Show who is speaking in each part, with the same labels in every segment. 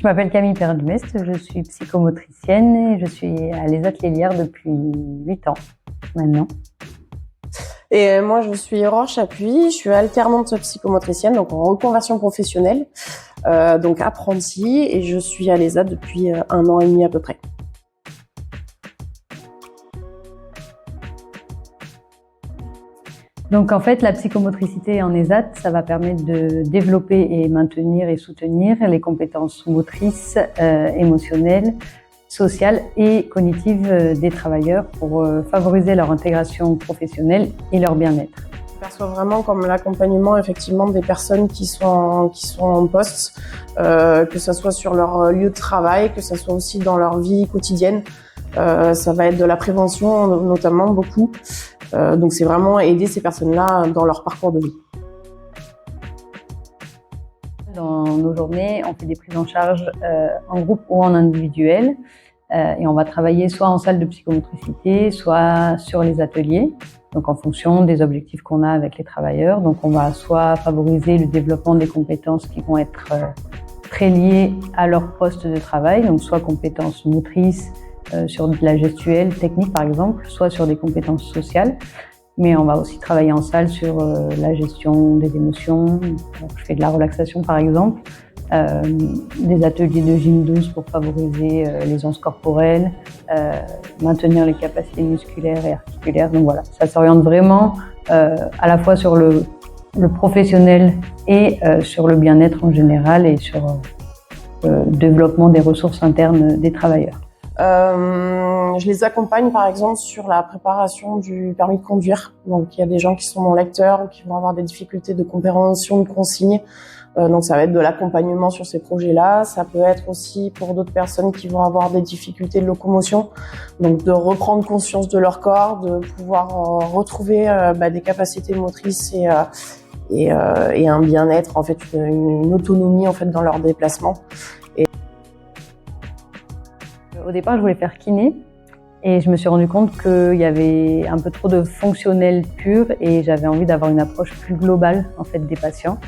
Speaker 1: m'appelle Camille Perrin-Dumest, je suis psychomotricienne et je suis à l'ESAT L'Hélière depuis 8 ans maintenant.
Speaker 2: Et moi, je suis Aurore Chapuis, je suis alternante psychomotricienne, donc en reconversion professionnelle, donc apprentie, et je suis à l'ESAT depuis 1 an et demi à peu près.
Speaker 1: Donc en fait, la psychomotricité en ESAT, ça va permettre de développer et maintenir et soutenir les compétences motrices, émotionnelles, sociales et cognitives des travailleurs pour favoriser leur intégration professionnelle et leur bien-être.
Speaker 2: Je perçois vraiment comme l'accompagnement effectivement des personnes qui sont en poste, que ce soit sur leur lieu de travail, que ce soit aussi dans leur vie quotidienne. Ça va être de la prévention notamment beaucoup. Donc c'est vraiment aider ces personnes-là dans leur parcours de vie.
Speaker 1: Dans nos journées, on fait des prises en charge en groupe ou en individuel et on va travailler soit en salle de psychomotricité, soit sur les ateliers, donc en fonction des objectifs qu'on a avec les travailleurs. Donc on va soit favoriser le développement des compétences qui vont être très liées à leur poste de travail, donc soit compétences motrices, sur de la gestuelle technique par exemple, soit sur des compétences sociales. Mais on va aussi travailler en salle sur la gestion des émotions. Donc, je fais de la relaxation par exemple, des ateliers de gym douce pour favoriser l'aisance corporelle, maintenir les capacités musculaires et articulaires. Donc voilà, ça s'oriente vraiment à la fois sur le professionnel et sur le bien-être en général et sur le développement des ressources internes des travailleurs.
Speaker 2: Je les accompagne par exemple sur la préparation du permis de conduire. Donc il y a des gens qui sont non lecteurs ou qui vont avoir des difficultés de compréhension de consignes. Donc ça va être de l'accompagnement sur ces projets-là. Ça peut être aussi pour d'autres personnes qui vont avoir des difficultés de locomotion. Donc de conscience de leur corps, de pouvoir retrouver des capacités motrices et un bien-être, en fait, une autonomie en fait dans leurs déplacements.
Speaker 1: Au départ, je voulais faire kiné et je me suis rendu compte qu'il y avait un peu trop de fonctionnel pur et j'avais envie d'avoir une approche plus globale en fait des patients.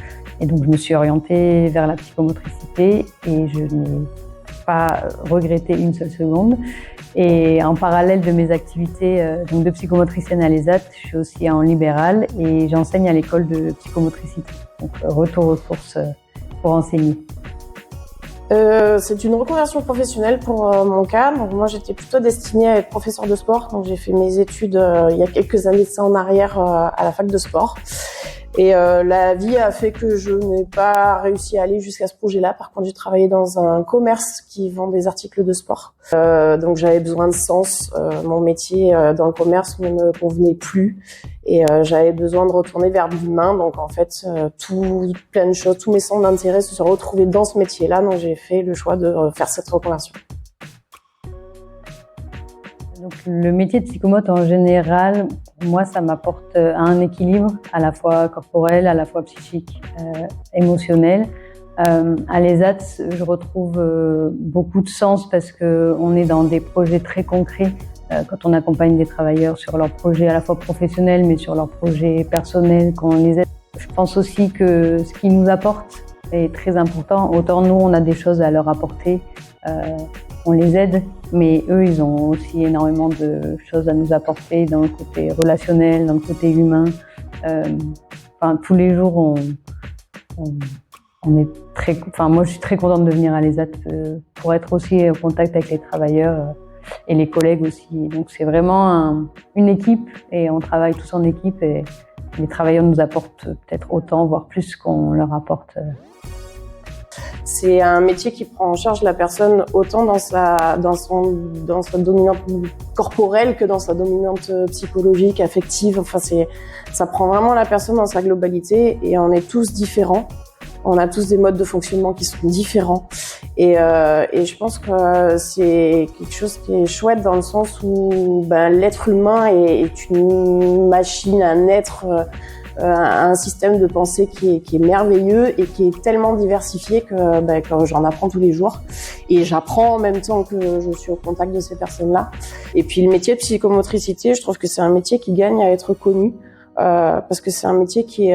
Speaker 1: Et donc, je me suis orientée vers la psychomotricité et je n'ai pas regretté une seule seconde. Et en parallèle de mes activités donc de psychomotricienne à l'ESAT, je suis aussi en libéral et j'enseigne à l'école de psychomotricité. Donc, retour aux sources pour enseigner.
Speaker 2: C'est une reconversion professionnelle pour mon cas. Donc moi, j'étais plutôt destinée à être professeure de sport. Donc j'ai fait mes études il y a quelques années de ça en arrière à la fac de sport. Et la vie a fait que je n'ai pas réussi à aller jusqu'à ce projet-là. Par contre, j'ai travaillé dans un commerce qui vend des articles de sport. Donc j'avais besoin de sens. Mon métier dans le commerce ne me convenait plus. Et j'avais besoin de retourner vers l'humain. Donc en fait, plein de choses, tous mes centres d'intérêt se sont retrouvés dans ce métier-là. Donc j'ai fait le choix de faire cette reconversion.
Speaker 1: Donc, le métier de psychomote en général, moi, ça m'apporte un équilibre à la fois corporel, à la fois psychique, émotionnel. À l'ESAT, je retrouve beaucoup de sens parce qu'on est dans des projets très concrets quand on accompagne des travailleurs sur leurs projets à la fois professionnels mais sur leurs projets personnels, quand on les aide. Je pense aussi que ce qu'ils nous apportent est très important. Autant nous, on a des choses à leur apporter, on les aide, mais eux, ils ont aussi énormément de choses à nous apporter dans le côté relationnel, dans le côté humain. Tous les jours, on est moi, je suis très contente de venir à l'ESAT pour être aussi en contact avec les travailleurs et les collègues aussi. Donc, c'est vraiment une équipe et on travaille tous en équipe et les travailleurs nous apportent peut-être autant, voire plus qu'on leur apporte.
Speaker 2: C'est un métier qui prend en charge la personne autant dans sa dominante corporelle que dans sa dominante psychologique, affective. Enfin, ça prend vraiment la personne dans sa globalité et on est tous différents. On a tous des modes de fonctionnement qui sont différents et je pense que c'est quelque chose qui est chouette dans le sens où l'être humain est une machine, un être, un système de pensée qui est merveilleux et qui est tellement diversifié que j'en apprends tous les jours et j'apprends en même temps que je suis au contact de ces personnes-là. Et puis le métier de psychomotricité, je trouve que c'est un métier qui gagne à être connu. parce que c'est un métier qui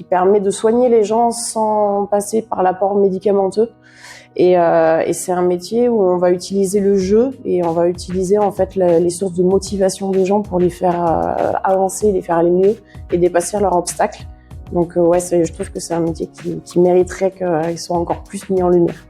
Speaker 2: permet de soigner les gens sans passer par l'apport médicamenteux. Et c'est un métier où on va utiliser le jeu et on va utiliser en fait les sources de motivation des gens pour les faire avancer, les faire aller mieux et dépasser leurs obstacles. Donc je trouve que c'est un métier qui mériterait qu'il soit encore plus mis en lumière.